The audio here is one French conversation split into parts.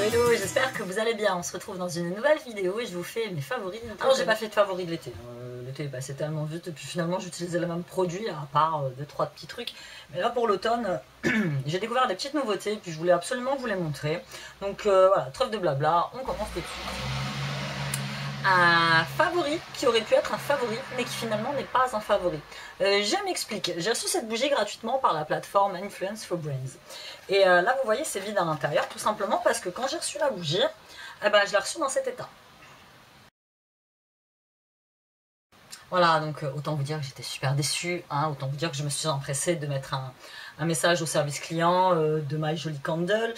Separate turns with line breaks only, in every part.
hello, j'espère que vous allez bien. On se retrouve dans une nouvelle vidéo et je vous fais mes favoris. Alors j'ai pas fait de favoris de l'été, l'été est passé tellement vite et puis finalement j'utilisais les mêmes produits à part 2-3 petits trucs. Mais là pour l'automne, j'ai découvert des petites nouveautés et puis je voulais absolument vous les montrer. Donc voilà, trêve de blabla, on commence tout de suite. Un favori qui aurait pu être un favori mais qui finalement n'est pas un favori. Je m'explique, j'ai reçu cette bougie gratuitement par la plateforme Influence for Brands et là vous voyez c'est vide à l'intérieur tout simplement parce que quand j'ai reçu la bougie, je l'ai reçue dans cet état. Voilà, donc autant vous dire que j'étais super déçue, hein, autant vous dire que je me suis empressée de mettre un message au service client de My Jolly Candle.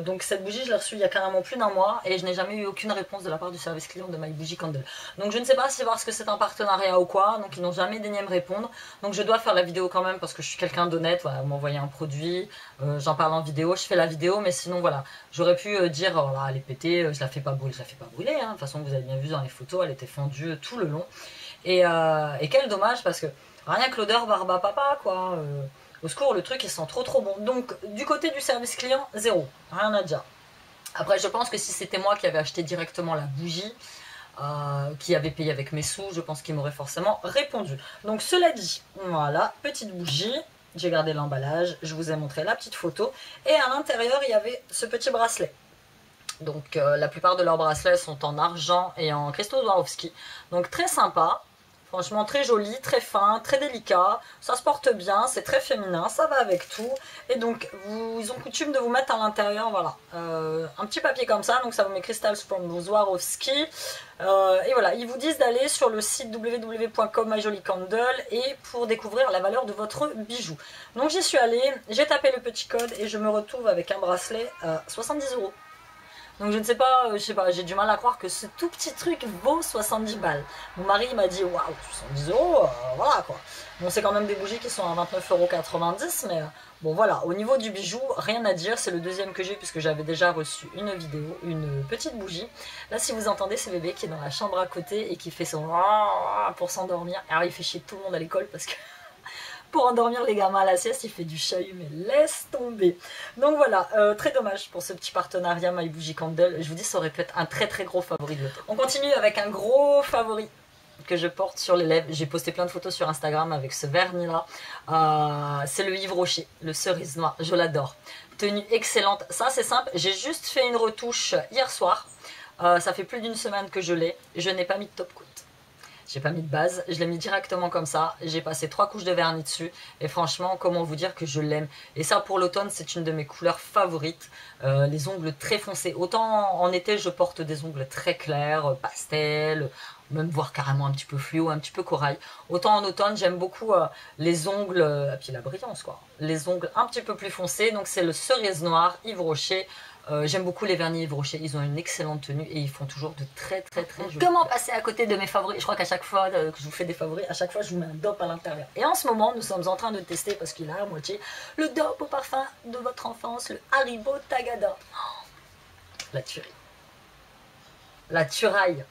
Donc cette bougie, je l'ai reçue il y a carrément plus d'un mois et je n'ai jamais eu aucune réponse de la part du service client de My Bougie Candle. Donc je ne sais pas si c'est parce que c'est un partenariat ou quoi, donc ils n'ont jamais daigné me répondre. Donc je dois faire la vidéo quand même parce que je suis quelqu'un d'honnête, voilà, vous m'envoyez un produit, j'en parle en vidéo, je fais la vidéo, mais sinon voilà, j'aurais pu dire, voilà, elle est pétée, je la fais pas brûler, hein. De toute façon vous avez bien vu dans les photos, elle était fendue tout le long. Et quel dommage parce que rien que l'odeur barbe à papa quoi, au secours le truc il sent trop bon. Donc du côté du service client, zéro, rien à dire. Après je pense que si c'était moi qui avais acheté directement la bougie, qui avait payé avec mes sous, je pense qu'il m'aurait forcément répondu. Donc cela dit, voilà, petite bougie, j'ai gardé l'emballage, je vous ai montré la petite photo, et à l'intérieur il y avait ce petit bracelet. Donc la plupart de leurs bracelets sont en argent et en cristaux Swarovski, donc très sympa. Franchement très joli, très fin, très délicat, ça se porte bien, c'est très féminin, ça va avec tout. Et donc ils ont coutume de vous mettre à l'intérieur, voilà, un petit papier comme ça, donc ça vous met Crystals from Swarovski. Et voilà, ils vous disent d'aller sur le site www.com myjollycandle et pour découvrir la valeur de votre bijou. Donc j'y suis allée, j'ai tapé le petit code et je me retrouve avec un bracelet à 70 €. Donc je ne sais pas, j'ai du mal à croire que ce tout petit truc vaut 70 balles. Mon mari m'a dit waouh, 70 €, voilà quoi. Bon, c'est quand même des bougies qui sont à 29,90 €, mais bon voilà, au niveau du bijou, rien à dire. C'est le deuxième que j'ai puisque j'avais déjà reçu une vidéo, une petite bougie. Là, si vous entendez ce bébé qui est dans la chambre à côté et qui fait son pour s'endormir, alors il fait chier tout le monde à l'école parce que pour endormir les gamins à la sieste, il fait du chahut, mais laisse tomber. Donc voilà, très dommage pour ce petit partenariat My Bougie Candle. Je vous dis, ça aurait pu être un très gros favori de l'automne. On continue avec un gros favori que je porte sur les lèvres. J'ai posté plein de photos sur Instagram avec ce vernis là. C'est le Yves Rocher, le cerise noir, je l'adore. Tenue excellente, ça c'est simple, j'ai juste fait une retouche hier soir. Ça fait plus d'une semaine que je l'ai, je n'ai pas mis de top coat. J'ai pas mis de base, je l'ai mis directement comme ça, j'ai passé 3 couches de vernis dessus et franchement comment vous dire que je l'aime. Et ça pour l'automne c'est une de mes couleurs favorites, les ongles très foncés. Autant en été je porte des ongles très clairs, pastel, même voire carrément un petit peu fluo, un petit peu corail. Autant en automne j'aime beaucoup les ongles, et puis la brillance quoi, les ongles un petit peu plus foncés. Donc c'est le cerise noir Yves Rocher. J'aime beaucoup les vernis Yves Rocher, ils ont une excellente tenue et ils font toujours de très jolis. Comment passer à côté de mes favoris? Je crois qu'à chaque fois que je vous fais des favoris, à chaque fois je vous mets un dope à l'intérieur. Et en ce moment nous sommes en train de tester, parce qu'il a à moitié, le dope au parfum de votre enfance, le Haribo Tagada. Oh, la tuerie. La turaille.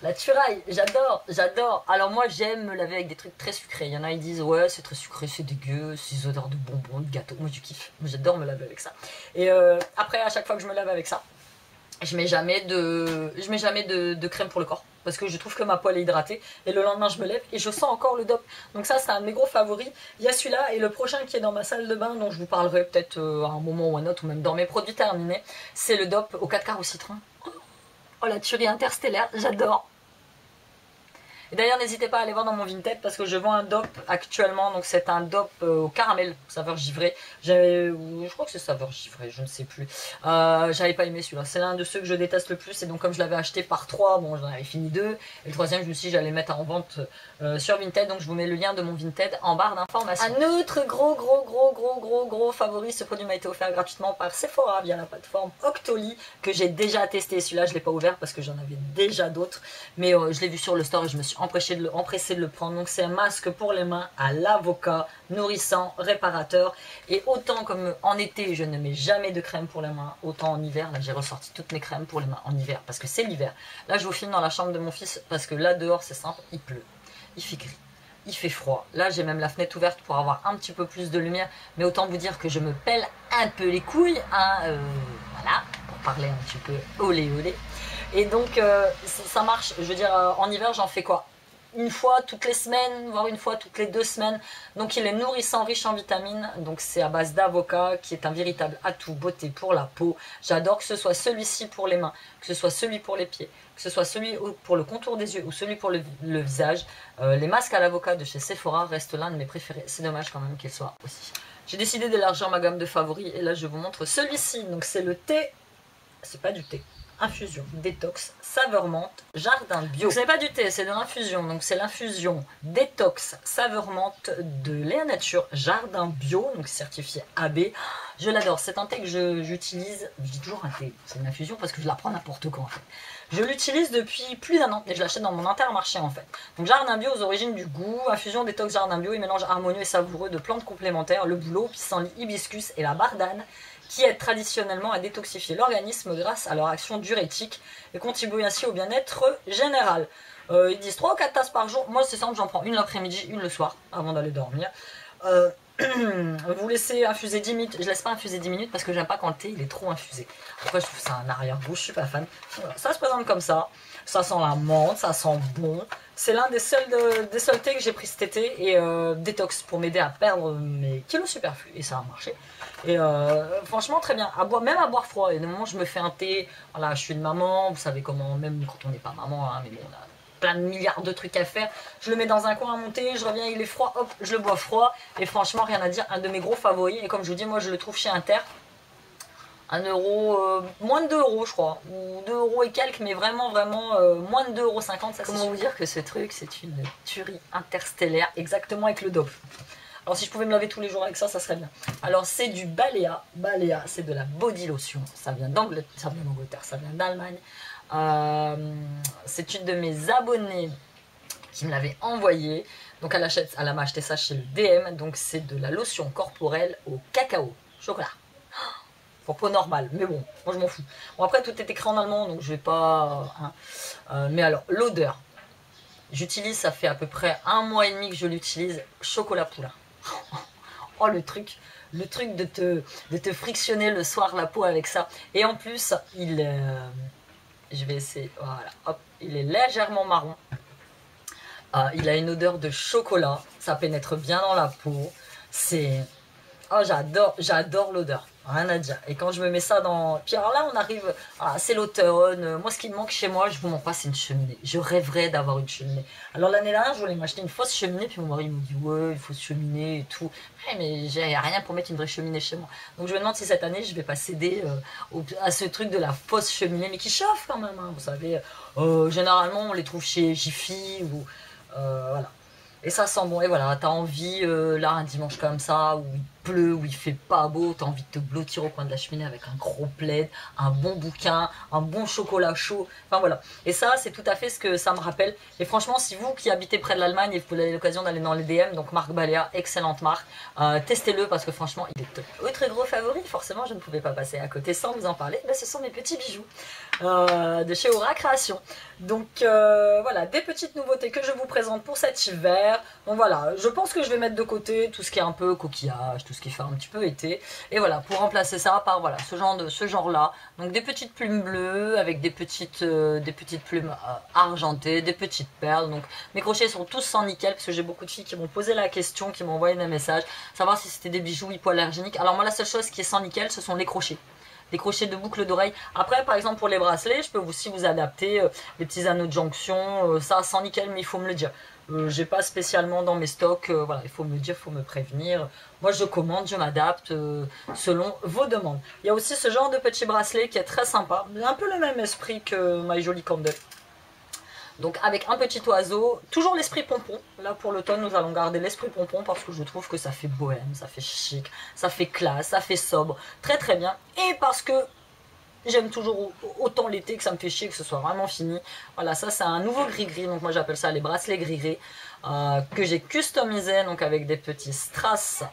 La turaille, j'adore. Alors moi j'aime me laver avec des trucs très sucrés. Il y en a ils disent ouais c'est très sucré, c'est dégueu, c'est des odeurs de bonbons, de gâteaux. Moi je kiffe, moi j'adore me laver avec ça. Et après à chaque fois que je me lave avec ça, je mets jamais de crème pour le corps. Parce que je trouve que ma peau est hydratée. Et le lendemain je me lève et je sens encore le dope. Donc ça c'est un de mes gros favoris. Il y a celui-là et le prochain qui est dans ma salle de bain, dont je vous parlerai peut-être à un moment ou un autre, ou même dans mes produits terminés. C'est le dope au 4 quarts au citron. Oh la tuerie interstellaire, j'adore. Et d'ailleurs n'hésitez pas à aller voir dans mon Vinted parce que je vends un dope actuellement, donc c'est un dope au caramel, saveur givrée. Je crois que c'est saveur givrée, je ne sais plus. J'avais pas aimé celui-là, c'est l'un de ceux que je déteste le plus et donc comme je l'avais acheté par 3, bon j'en avais fini 2. Et le troisième je me suis dit j'allais mettre en vente sur Vinted, donc je vous mets le lien de mon Vinted en barre d'informations. Un autre gros favori, ce produit m'a été offert gratuitement par Sephora via la plateforme Octoly que j'ai déjà testé. Celui-là je l'ai pas ouvert parce que j'en avais déjà d'autres, mais je l'ai vu sur le store et je me suis empressé de le prendre. Donc c'est un masque pour les mains à l'avocat, nourrissant, réparateur. Et autant comme en été je ne mets jamais de crème pour les mains, autant en hiver, là j'ai ressorti toutes mes crèmes pour les mains en hiver parce que c'est l'hiver. Là je vous filme dans la chambre de mon fils parce que là dehors c'est simple, il pleut, il fait gris, il fait froid. Là j'ai même la fenêtre ouverte pour avoir un petit peu plus de lumière, mais autant vous dire que je me pèle un peu les couilles, hein, voilà, pour parler un petit peu olé olé. Et donc ça marche, je veux dire en hiver j'en fais quoi? Une fois toutes les semaines, voire une fois toutes les 2 semaines. Donc il est nourrissant, riche en vitamines. Donc c'est à base d'avocat qui est un véritable atout beauté pour la peau. J'adore que ce soit celui-ci pour les mains, que ce soit celui pour les pieds, que ce soit celui pour le contour des yeux ou celui pour le visage. Les masques à l'avocat de chez Sephora restent l'un de mes préférés. C'est dommage quand même qu'il soit aussi. J'ai décidé d'élargir ma gamme de favoris et là je vous montre celui-ci. Donc c'est le thé, c'est pas du thé. Infusion, détox, saveur menthe, jardin bio. Ce n'est pas du thé, c'est de l'infusion. Donc c'est l'infusion détox, saveur menthe de Léa Nature, jardin bio, donc certifié AB. Je l'adore, c'est un thé que j'utilise, je dis toujours un thé, c'est une infusion parce que je la prends n'importe quand en fait. Je l'utilise depuis plus d'1 an et je l'achète dans mon Intermarché en fait. Donc jardin bio aux origines du goût, infusion détox jardin bio, il mélange harmonieux et savoureux de plantes complémentaires, le bouleau, pissenlit, hibiscus et la bardane, qui aident traditionnellement à détoxifier l'organisme grâce à leur action diurétique et contribuent ainsi au bien-être général. Ils disent 3 ou 4 tasses par jour. Moi c'est simple, j'en prends une l'après-midi, une le soir avant d'aller dormir. Vous laissez infuser 10 minutes. Je laisse pas infuser 10 minutes parce que j'aime pas quand le thé il est trop infusé. Après je trouve ça un arrière-goût, je suis pas fan. Voilà, ça se présente comme ça. Ça sent la menthe, ça sent bon. C'est l'un des seuls thés que j'ai pris cet été et détox pour m'aider à perdre mes kilos superflus. Et ça a marché. Et franchement très bien. Même à boire froid. Et de moment je me fais un thé. Voilà, je suis une maman. Vous savez comment, même quand on n'est pas maman, hein, mais bon, on a plein de milliards de trucs à faire. Je le mets dans un coin à monter. Je reviens, il est froid. Hop, je le bois froid. Et franchement, rien à dire. Un de mes gros favoris. Et comme je vous dis, moi je le trouve chez Inter. 1 euro, moins de 2 euros je crois, ou 2 euros et quelques, mais vraiment moins de 2,50 €. Comment vous dire que ce truc c'est une tuerie interstellaire, exactement avec le dope. Alors si je pouvais me laver tous les jours avec ça, ça serait bien. Alors c'est du Balea, Balea c'est de la body lotion, ça vient d'Angleterre, ça vient d'Allemagne. C'est une de mes abonnées qui me l'avait envoyé, donc elle m'a acheté ça chez le DM, donc c'est de la lotion corporelle au cacao, chocolat. Pour peau normale, mais bon, moi je m'en fous. Bon après tout est écrit en allemand, donc je vais pas... hein. Mais alors, l'odeur, j'utilise, ça fait à peu près 1 mois et demi que je l'utilise, chocolat poulain. Oh le truc de te frictionner le soir la peau avec ça. Et en plus, je vais essayer, voilà, hop, il est légèrement marron. Il a une odeur de chocolat, ça pénètre bien dans la peau. C'est... Oh j'adore l'odeur, rien à dire. Et quand je me mets ça dans... Puis alors là on arrive, c'est l'automne, moi ce qui me manque chez moi, je vous mens pas, c'est une cheminée. Je rêverais d'avoir une cheminée. Alors l'année dernière je voulais m'acheter une fausse cheminée, puis mon mari me dit ouais il faut cheminée et tout. Ouais, mais j'ai rien pour mettre une vraie cheminée chez moi. Donc je me demande si cette année je vais pas céder à ce truc de la fausse cheminée, mais qui chauffe quand même, hein, vous savez. Généralement on les trouve chez Jiffy ou... voilà. Et ça sent bon, et voilà, t'as envie, là, un dimanche comme ça, où il pleut, où il fait pas beau, t'as envie de te blottir au coin de la cheminée avec un gros plaid, un bon bouquin, un bon chocolat chaud, enfin voilà. Et ça, c'est tout à fait ce que ça me rappelle. Et franchement, si vous qui habitez près de l'Allemagne et vous avez l'occasion d'aller dans les DM, donc marque Balea, excellente marque, testez-le parce que franchement, il est top. Autre gros favori, forcément, je ne pouvais pas passer à côté sans vous en parler, ben, ce sont mes petits bijoux de chez Aura Création. Donc voilà, des petites nouveautés que je vous présente pour cet hiver. Donc voilà, je pense que je vais mettre de côté tout ce qui est un peu coquillage, tout ce qui fait un petit peu été. Et voilà, pour remplacer ça par voilà, ce genre là. Donc des petites plumes bleues avec des petites plumes argentées, des petites perles. Donc mes crochets sont tous sans nickel parce que j'ai beaucoup de filles qui m'ont posé la question, qui m'ont envoyé des messages, savoir si c'était des bijoux hypoallergéniques. Alors moi la seule chose qui est sans nickel, ce sont les crochets. Des crochets de boucles d'oreilles. Après, par exemple, pour les bracelets, je peux aussi vous adapter les petits anneaux de jonction, ça sans nickel, mais il faut me le dire. J'ai pas spécialement dans mes stocks, voilà, il faut me le dire, il faut me prévenir. Moi, je commande, je m'adapte selon vos demandes. Il y a aussi ce genre de petit bracelet qui est très sympa, un peu le même esprit que My Jolly Candle. Donc avec un petit oiseau, toujours l'esprit pompon. Là pour l'automne nous allons garder l'esprit pompon parce que je trouve que ça fait bohème, ça fait chic, ça fait classe, ça fait sobre, très très bien. Et parce que j'aime toujours autant l'été que ça me fait chier que ce soit vraiment fini. Voilà, ça c'est un nouveau gris-gris, donc moi j'appelle ça les bracelets gris-gris, que j'ai customisé donc avec des petits strass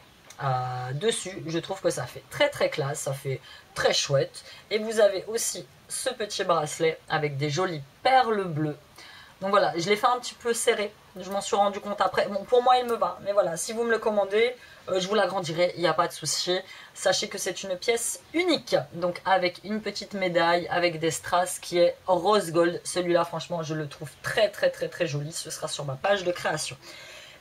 dessus. Je trouve que ça fait très très classe, ça fait très chouette. Et vous avez aussi ce petit bracelet avec des jolies perles bleues. Donc voilà, je l'ai fait un petit peu serré. Je m'en suis rendu compte après. Bon, pour moi, il me va. Mais voilà, si vous me le commandez, je vous l'agrandirai. Il n'y a pas de souci. Sachez que c'est une pièce unique. Donc avec une petite médaille, avec des strass qui est rose gold. Celui-là, franchement, je le trouve très très très très joli. Ce sera sur ma page de création.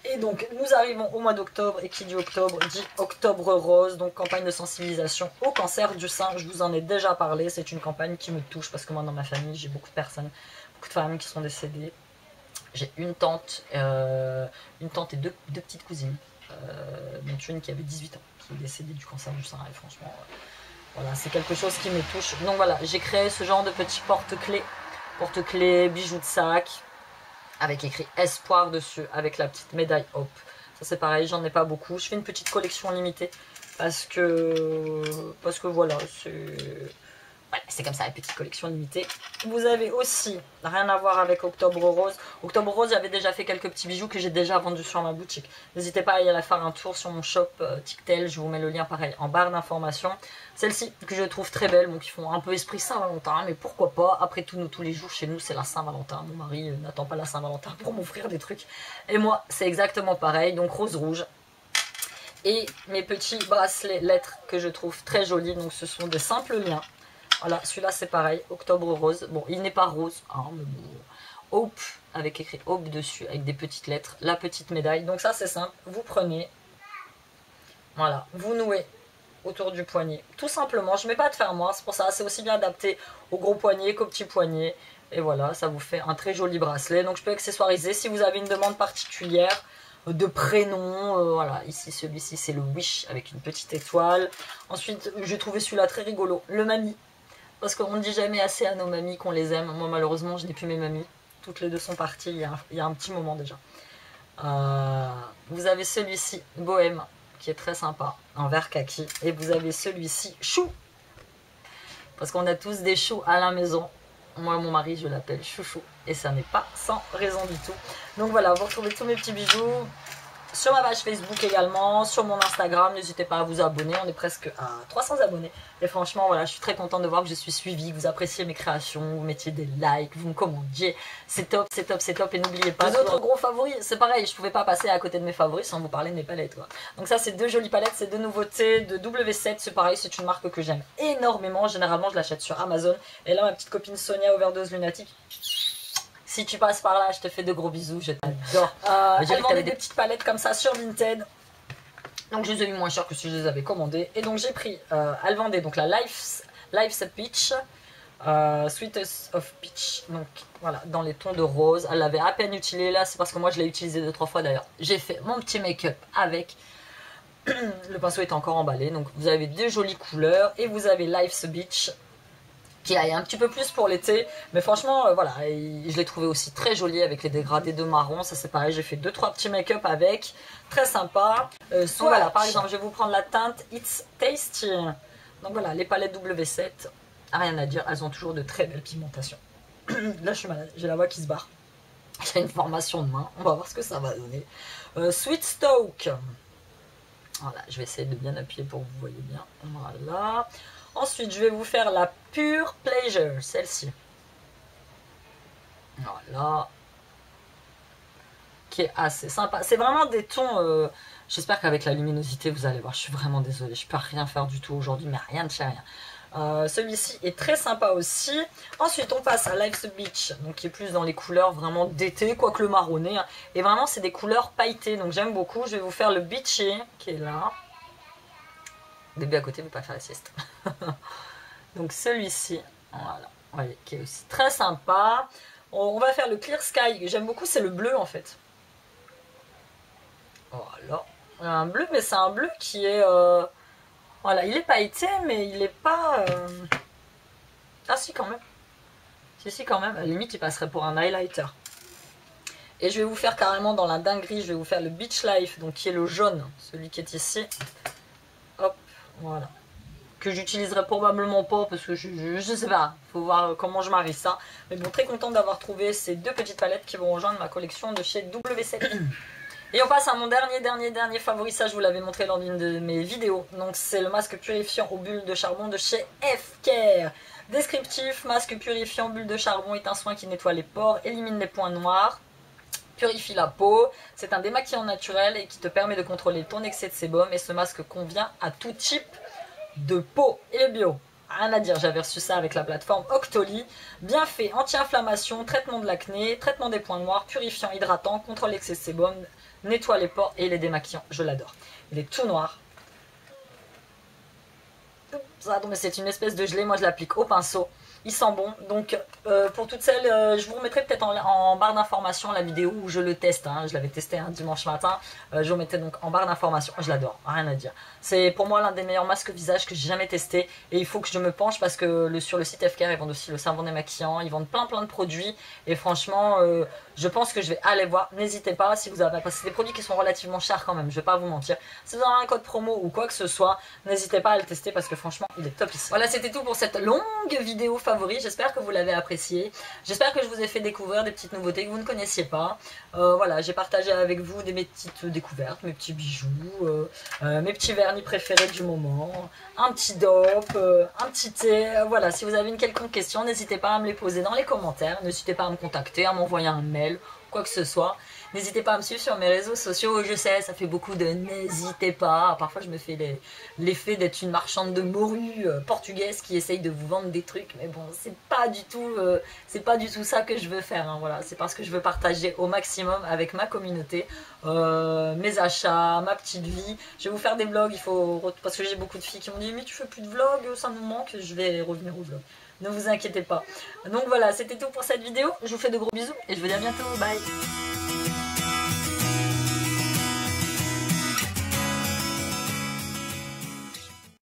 Et donc, nous arrivons au mois d'octobre, et qui dit octobre, dit octobre rose, donc campagne de sensibilisation au cancer du sein. Je vous en ai déjà parlé, c'est une campagne qui me touche, parce que moi, dans ma famille, j'ai beaucoup de personnes, beaucoup de femmes qui sont décédées. J'ai une tante et deux petites cousines, dont une qui avait 18 ans, qui est décédée du cancer du sein, et franchement, voilà, c'est quelque chose qui me touche. Donc voilà, j'ai créé ce genre de petits porte-clés, bijoux de sac, avec écrit espoir dessus, avec la petite médaille Hope. Ça c'est pareil, j'en ai pas beaucoup. Je fais une petite collection limitée parce que voilà, c'est comme ça, une petite collection limitée. Vous avez aussi, rien à voir avec Octobre Rose. Octobre Rose, j'avais déjà fait quelques petits bijoux que j'ai déjà vendus sur ma boutique. N'hésitez pas à aller faire un tour sur mon shop TicTel, je vous mets le lien pareil en barre d'informations. Celles-ci que je trouve très belles, bon, qui font un peu esprit Saint-Valentin, mais pourquoi pas. Après tout, nous, tous les jours, chez nous, c'est la Saint-Valentin. Mon mari n'attend pas la Saint-Valentin pour m'offrir des trucs. Et moi, c'est exactement pareil, donc rose rouge. Et mes petits bracelets lettres que je trouve très jolis, donc ce sont des simples liens. Voilà, celui-là c'est pareil, Octobre Rose. Bon, il n'est pas rose, hein, mais bon. Hope, avec écrit Hope dessus, avec des petites lettres, la petite médaille. Donc ça c'est simple, vous prenez, voilà, vous nouez autour du poignet. Tout simplement, je ne mets pas de fermoir, c'est pour ça, c'est aussi bien adapté au gros poignet qu'au petit poignet. Et voilà, ça vous fait un très joli bracelet. Donc je peux accessoiriser si vous avez une demande particulière de prénom. Voilà, ici celui-ci c'est le Wish avec une petite étoile. Ensuite, j'ai trouvé celui-là très rigolo, le Mamie. Parce qu'on ne dit jamais assez à nos mamies qu'on les aime. Moi, malheureusement, je n'ai plus mes mamies. Toutes les deux sont parties il y a un petit moment déjà. Vous avez celui-ci, Bohème, qui est très sympa, en vert kaki. Et vous avez celui-ci, Chou. Parce qu'on a tous des choux à la maison. Moi, mon mari, je l'appelle Chouchou. Et ça n'est pas sans raison du tout. Donc voilà, vous retrouvez tous mes petits bijoux sur ma page Facebook également, sur mon Instagram. N'hésitez pas à vous abonner, on est presque à 300 abonnés. Et franchement, voilà, je suis très contente de voir que je suis suivie, que vous appréciez mes créations, vous mettiez des likes, vous me commandiez. C'est top, c'est top, c'est top. Et n'oubliez pas, les autres gros favoris, c'est pareil, je pouvais pas passer à côté de mes favoris sans vous parler de mes palettes, quoi. Donc ça, c'est deux jolies palettes, c'est deux nouveautés de W7. C'est pareil, c'est une marque que j'aime énormément. Généralement, je l'achète sur Amazon. Et là, ma petite copine Sonia, Overdose Lunatique, si tu passes par là, je te fais de gros bisous, je t'adore. Elle vendait des petites palettes comme ça sur Vinted. Donc je les ai eu moins cher que si je les avais commandées. Et donc j'ai pris, elle vendait donc la Life's Peach, Sweetest of Peach. Donc voilà, dans les tons de rose. Elle l'avait à peine utilisée là, c'est parce que moi je l'ai utilisé 2-3 fois d'ailleurs. J'ai fait mon petit make-up avec. Le pinceau est encore emballé. Donc vous avez deux jolies couleurs. Et vous avez Life's Beach, qui aille un petit peu plus pour l'été, mais franchement voilà, je l'ai trouvé aussi très joli avec les dégradés de marron. Ça c'est pareil, j'ai fait 2-3 petits make-up avec, très sympa. Voilà, par exemple je vais vous prendre la teinte It's Tasty. Donc voilà, les palettes W7, rien à dire, elles ont toujours de très belles pigmentations. Là je suis malade, j'ai la voix qui se barre, j'ai une formation de main, on va voir ce que ça va donner. Sweet Stoke, voilà, je vais essayer de bien appuyer pour que vous voyez bien, voilà. Ensuite, je vais vous faire la Pure Pleasure, celle-ci. Voilà. Qui est assez sympa. C'est vraiment des tons... J'espère qu'avec la luminosité, vous allez voir, je suis vraiment désolée. Je ne peux rien faire du tout aujourd'hui, mais rien de chez rien. Celui-ci est très sympa aussi. Ensuite, on passe à Life's Beach, donc qui est plus dans les couleurs vraiment d'été, quoique le marronné. Hein. Et vraiment, c'est des couleurs pailletées, donc j'aime beaucoup. Je vais vous faire le Beachy, qui est là. Bébé à côté ne veut pas faire la sieste. Donc celui-ci, voilà, voyez, qui est aussi très sympa. On va faire le Clear Sky, que j'aime beaucoup, c'est le bleu en fait. Voilà, un bleu, mais c'est un bleu qui est... voilà, il est pailleté, mais il n'est pas... Ah si, quand même. Si, quand même. À la limite, il passerait pour un highlighter. Et je vais vous faire carrément dans la dinguerie, je vais vous faire le Beach Life, donc qui est le jaune, celui qui est ici. Hop. Voilà, que j'utiliserai probablement pas parce que je sais pas, faut voir comment je marie ça. Mais bon, très contente d'avoir trouvé ces deux petites palettes qui vont rejoindre ma collection de chez W7. Et on passe à mon dernier favori, ça je vous l'avais montré lors d'une de mes vidéos. Donc c'est le masque purifiant aux bulles de charbon de chez F-Care. Descriptif, masque purifiant bulles de charbon est un soin qui nettoie les pores, élimine les points noirs, purifie la peau. C'est un démaquillant naturel et qui te permet de contrôler ton excès de sébum. Et ce masque convient à tout type de peau. Et le bio, rien à dire, j'avais reçu ça avec la plateforme Octoly. Bien fait, anti-inflammation, traitement de l'acné, traitement des points noirs, purifiant, hydratant, contrôle l'excès de sébum, nettoie les pores et les démaquillants. Je l'adore. Il est tout noir. Ça, donc c'est une espèce de gelée, moi je l'applique au pinceau. Il sent bon, donc pour toutes celles, je vous remettrai peut-être en barre d'information la vidéo où je le teste, hein. Je l'avais testé un dimanche matin, je vous mettrai donc en barre d'information, je l'adore, rien à dire. C'est pour moi l'un des meilleurs masques visage que j'ai jamais testé et il faut que je me penche parce que sur le site F-Care ils vendent aussi le savon démaquillant, ils vendent plein de produits et franchement je pense que je vais aller voir, n'hésitez pas si vous avez, parce que c'est des produits qui sont relativement chers quand même, je vais pas vous mentir. Si vous avez un code promo ou quoi que ce soit, n'hésitez pas à le tester parce que franchement il est top ici. Voilà, c'était tout pour cette longue vidéo favori, j'espère que vous l'avez apprécié, j'espère que je vous ai fait découvrir des petites nouveautés que vous ne connaissiez pas. Voilà, j'ai partagé avec vous mes petites découvertes, mes petits bijoux, mes petits vernis préférés du moment, un petit dope, un petit thé. Voilà, si vous avez une quelconque question, n'hésitez pas à me les poser dans les commentaires, n'hésitez pas à me contacter, à m'envoyer un mail, quoi que ce soit. N'hésitez pas à me suivre sur mes réseaux sociaux, je sais, ça fait beaucoup de n'hésitez pas. Parfois je me fais l'effet d'être une marchande de morue portugaise qui essaye de vous vendre des trucs, mais bon, c'est pas du tout ça que je veux faire, hein, voilà. C'est parce que je veux partager au maximum avec ma communauté, mes achats, ma petite vie. Je vais vous faire des vlogs, parce que j'ai beaucoup de filles qui m'ont dit mais tu fais plus de vlogs, ça nous manque, je vais revenir au vlog. Ne vous inquiétez pas. Donc voilà, c'était tout pour cette vidéo. Je vous fais de gros bisous et je vous dis à bientôt. Bye.